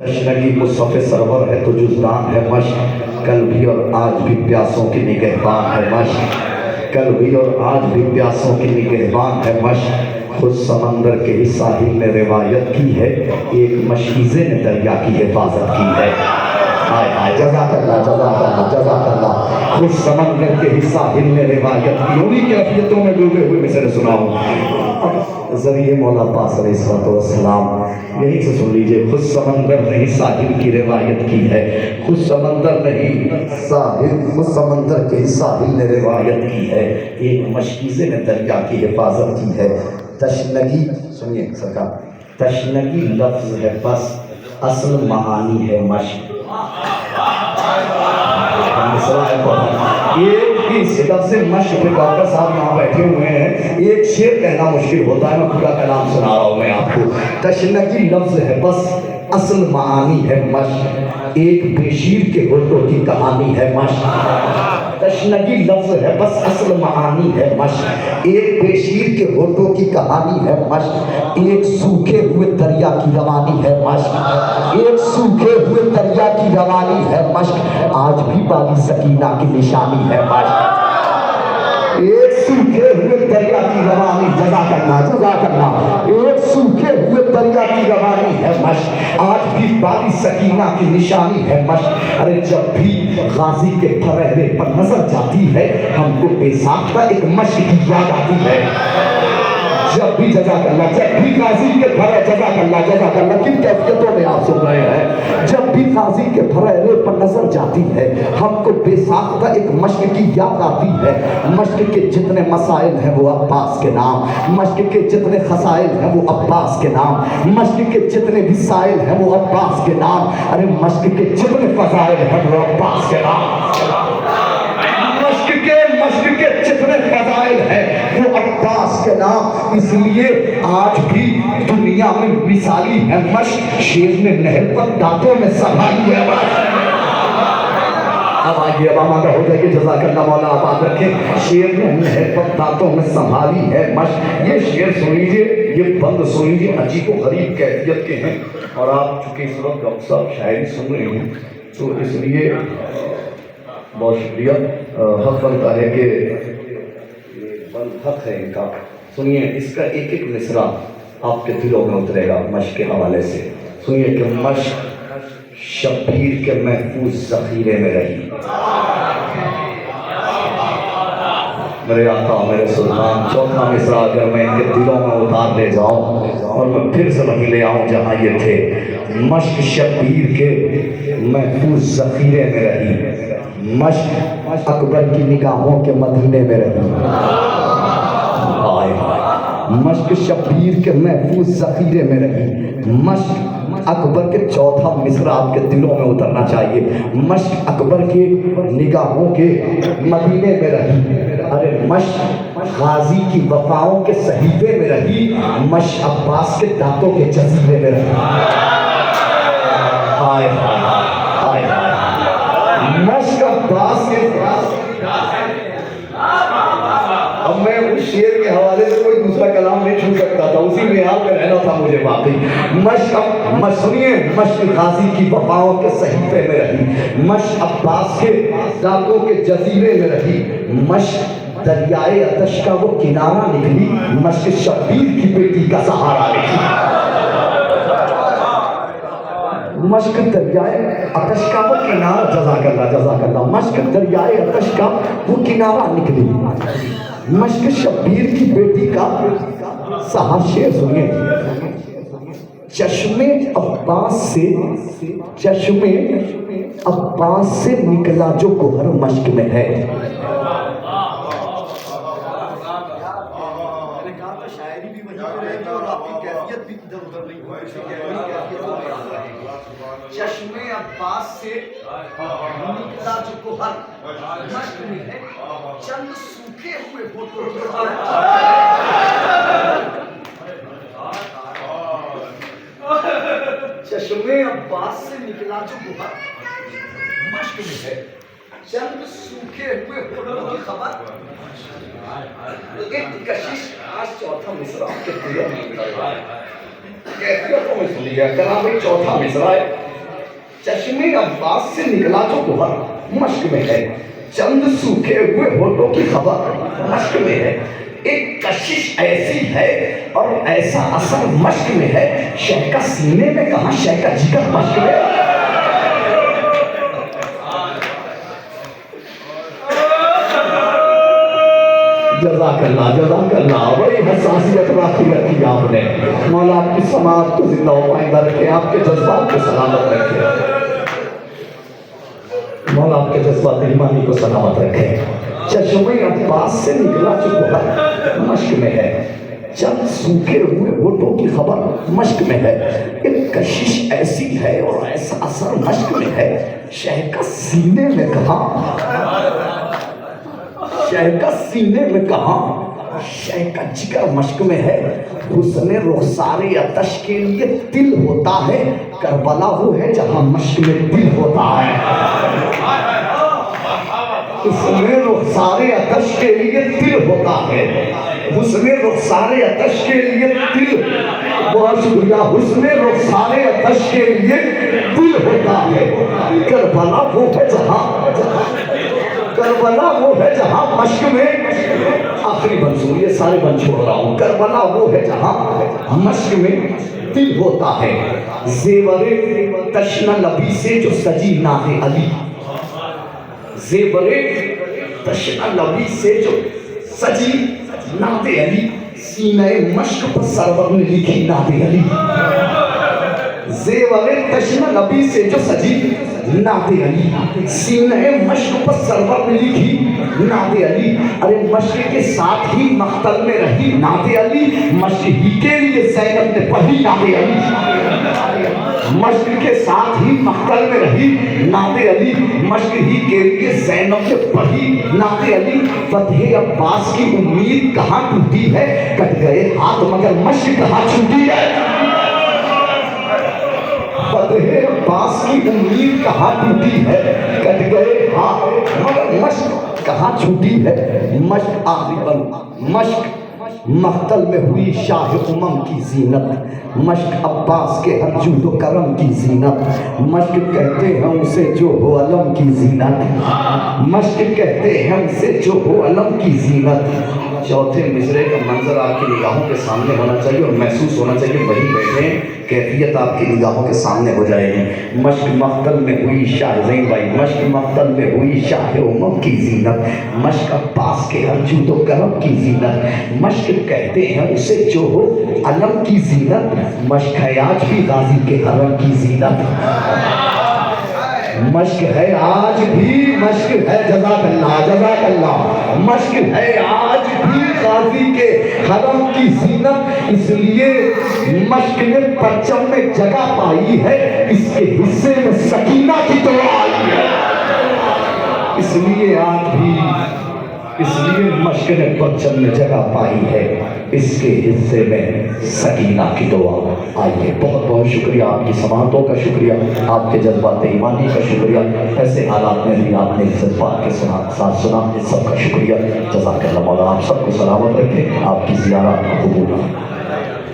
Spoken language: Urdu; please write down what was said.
تشنگی مصحف سرور ہے تو جزدان ہے مشق، کل بھی اور آج بھی پیاسوں کی نگہبان ہے مشق، کل بھی اور آج بھی پیاسوں کی نگہبان ہے مشق، خود سمندر کے اس ساحل نے روایت کی ہے، ایک مشکیزے نے دریا کی حفاظت کی ہے۔ ہائے ہائے، جزاک اللہ جزاک اللہ جزاک اللہ، خود سمندر کے اس ساحل نے روایت کی، انہی کیفیتوں میں ڈوبے ہوئے میں سے سناؤں ذریعے مولا پاک علیہ السلام، یہی سے سن لیجئے، خود سمندر نے ہی ساحل کی روایت کی ہے، خود سمندر نے ہی خود سمندر کے ساحل نے روایت کی ہے، ایک مشکیزے نے دریا کی حفاظت کی ہے۔ تشنگی سنیے سرکار، تشنگی لفظ ہے بس، اصل معانی ہے مشق۔ اس لفظ مشق پہ ڈاکٹر صاحب یہاں بیٹھے ہوئے ہیں، ایک شعر کہنا مشکل ہوتا ہے، میں پورا کلام سنا رہا ہوں میں آپ کو۔ تشنگی لفظ ہے بس، اصل معانی ہے مشق، ایک بے شیر کے ہوٹوں کی کہانی ہے مشق۔ تشنگی لفظ ہے بس، اصل معانی ہے مشق، ایک بے شیر کے ہوٹوں کی کہانی ہے مشق، ایک سوکھے ہوئے دریا کی روانی ہے مشق، ایک سوکھے ہوئے دریا کی روانی ہے مشق، آج بھی بالی سکینہ کی نشانی ہے مشق، ایک سوکھے ہوئے دریا کی روانی، جزاک اللہ جزاک اللہ، ایک سوکھے ہوئے دریا کی روانی ہے مشق، آج بھی بالی سکینہ کی نشانی ہے مشق۔ ارے جب بھی غازی کے پھریرے پر نظر جاتی ہے، ہم کو بے ساختہ ایک مشق کی یاد آتی ہے۔ جب بھی جزاک اللہ، جب بھی غازی کے پھرے، جزاک اللہ کن کیفیتوں میں آپ سن رہے ہیں، جب بھی غازی کے پھریرے پر نظر جاتی ہے، ہم کو بے ساختہ ایک مشق کی یاد آتی ہے۔ مشق کے جتنے مسائل ہیں وہ عباس کے نام، مشق کے جتنے خسائل ہیں وہ عباس کے نام، مشق کے جتنے بھی سائل ہیں وہ عباس کے نام، ارے مشق کے جتنے فضائل ہیں وہ عباس کے نام، مشق کے جتنے فضائل ہیں وہ عباس کے نام، اس لیے آج بھی دنیا میں مثالی ہے مشق، شیر نے نہر پر دانتوں میں سنبھالی ہے مشق۔ اب آئیے، اب آمادہ ہو جائے کہ جزاک اللہ مولا آباد رکھیں، شیر نے نہر پر دانتوں میں سنبھالی ہے مشق۔ یہ شعر سن لیجئے، یہ بند سن لیجئے، عجیب و غریب کیفیت کے ہیں، اور آپ چونکہ اس وقت ڈاکٹر صاحب شاعری سن رہے ہیں تو اس لیے بہت شکریہ، حق بنتا ہے کہ بند حق ہے ان کا۔ سنیے، اس کا ایک ایک مصرع آپ کے دلوں میں اترے گا مشق کے حوالے سے۔ سنیے کہ مشق شبیر کے محفوظ ذخیرے میں رہی، میرے آقا میرے سلطان، چوتھا مصرع اگر میں ان کے دلوں میں اتار لے جاؤں اور میں پھر سے وہیں لے آؤں جہاں یہ تھے، مشق شبیر کے محفوظ ذخیرے میں رہی، مشق اکبر کی نگاہوں کے مدینے میں رہی، مشق شبیر کے محفوظ ذخیرے میں رہی، مشق اکبر کے، چوتھا مصرع آپ کے دلوں میں اترنا چاہیے، مشق اکبر کے نگاہوں کے مدینے میں رہی، ارے مشق غازی کی وفاؤں کے صحیفے میں رہی، مشق عباس کے دانتوں کے جزیرے میں رہی۔ ہائے ہائے ہائے، مشق عباس کے، اب میں اس شعر کے حوالے سے کوئی دوسرا کلام نہیں چھو سکتا تھا، اسی معیار پہ رہنا تھا مجھے باقی۔ سنیے، مشق غازی کی وفاؤں کے صحیفے میں رہی، مشق عباس کے دانتوں کے جزیرے میں رہی، مشق دریائے آتش کا وہ کنارہ نکلی، مشق شبیر کی بیٹی کا سہارا نکلی، مشق دریائے آتش کا وہ کنارہ، جزاک اللہ، مشق دریائے آتش کا وہ کنارہ نکلی، مشق شبیر کی بیٹی کا سہارا۔ شعر سنیے، چشمے عباس سے نکلا جو گوہر مشق میں ہے، چشمے عباس سے نکلا جو گوہر مشق میں ہے، چند سوکھے ہوئے ہوٹوں کی چشمے عباس سے نکلا جو گوہر مشق میں ہے، چند سوکھے ہوئے ہوٹوں کی خبر، ایک کشش۔ آج چوتھا مصرع کے دلوں میں اتر رہا ہے، کیفیتوں میں سنیے، کلام ایک چوتھا مصرع ہے، چشمے عباس سے نکلا جو گوہر مشق میں ہے، چند سوکھے ہوئے ہونٹوں کی خبر مشق میں ہے، ایک کشش ایسی ہے اور ایسا اثر مشق میں ہے، شہ کا سینے میں کہاں شہ کا جگر مشق میں ہے۔ جزاک اللہ بڑی حساسیت راکھی رکھی آپ نے، مولا آپ کی سماعت کو زندہ و پائندہ رکھے، آپ کے جذبات کو سلامت رکھے، مولا آپ کے جذبات ایمانی کو سلامت رکھے۔ چشمے عباس سے نکلا جو گوہر مشق میں ہے، چند سوکھے ہوئے ہونٹوں کی خبر مشق میں ہے، ایک کشش ایسی ہے اور ایسا اثر مشق میں ہے، شہ کا سینے میں کہاں، شہ کا سینے میں کہاں، شہ کا جگر مشق میں ہے۔ حسن رخسار آتش کے لیے دل ہوتا ہے، کربلا وہ ہے جہاں مشق میں دل ہوتا ہے۔ حسن رخسار آتش کے لیے دل ہوتا ہے، حسن رخسار آتش کے لیے دل، بہت شکریہ، حسن رخسار آتش کے لیے دل ہوتا ہے، کربلا وہ ہے جہاں، کربلا وہ ہے جہاں مشق میں، آخری منصور یہ سارے بن چھوڑ رہا ہوں، کربلا وہ ہے جہاں مشق میں دل ہوتا ہے، زیور تشنہ لبی سے جو سجی ناز علی، زیور تشنہ لبی سے جو سجی ناز علی، سینہ مشق پر سرور نے لکھی ناز علی، زیور تشنہ لبی سے جو سجی نعت علی، سینہ مشق پر سرور نے لکھی نعت علی، ارے مشق کے ساتھ ہی مقتل میں رہی نعت علی، مشق ہی کے لیے زینب نے پڑھی نعت علی، مشق کے ساتھ ہی مقتل میں رہی نعت علی، مشق ہی کے لیے زینب نے پڑھی نعت علی، فتح عباس کی امید کہاں ٹوٹی ہے، کٹ گئے ہاتھ مگر مشق کہاں چھوٹی ہے، فتح عباس کی امید کہاں ٹوٹی ہے، کٹ گئے ہاتھ مگر مشق کہاں چھوٹی ہے، مشق آخری بند، مشق مقتل میں ہوئی شاہ امم کی زینت، مشق عباس کے ہر جود و کرم کی زینت، مشق کہتے ہیں اسے جو ہو علم کی زینت، مشق کہتے ہیں اسے جو ہو علم کی زینت۔ چوتھے مصرعے کا منظر آپ کی نگاہوں کے سامنے ہونا چاہیے اور محسوس ہونا چاہیے، وہیں بیٹھیں، کیفیت آپ کی نگاہوں کے سامنے ہو جائے گی۔ مشق مقتل میں ہوئی شاہ زین بھائی، مشق مقتل میں ہوئی شاہ امم کی زینت، مشق عباس کے ہر جود و کرم کی زینت، مشق کہتے ہیں اسے جو ہو علم کی زینت، مشق ہے آج بھی غازی کے حرم کی زینت، مشق ہے آج بھی، مشق ہے جزاک اللہ، مشق ہے آج بھی غازی کے حرم کی زینت، اس لیے مشق نے پرچم میں جگہ پائی ہے، اس کے حصے میں سکینہ کی دعا آئی ہے، اس لیے آج بھی، اس لیے مشق نے پرچم میں جگہ پائی ہے، اس کے حصے میں سکینہ کی دعا آئی ہے۔ بہت بہت شکریہ، آپ کی سماعتوں کا شکریہ، آپ کے جذبات ایمانی کا شکریہ، ایسے حالات میں بھی آپ نے جذبات کے ساتھ سنا، سب کا شکریہ، جزاک اللہ، مولا آپ سب کو سلامت رکھے، آپ کی زیارت قبول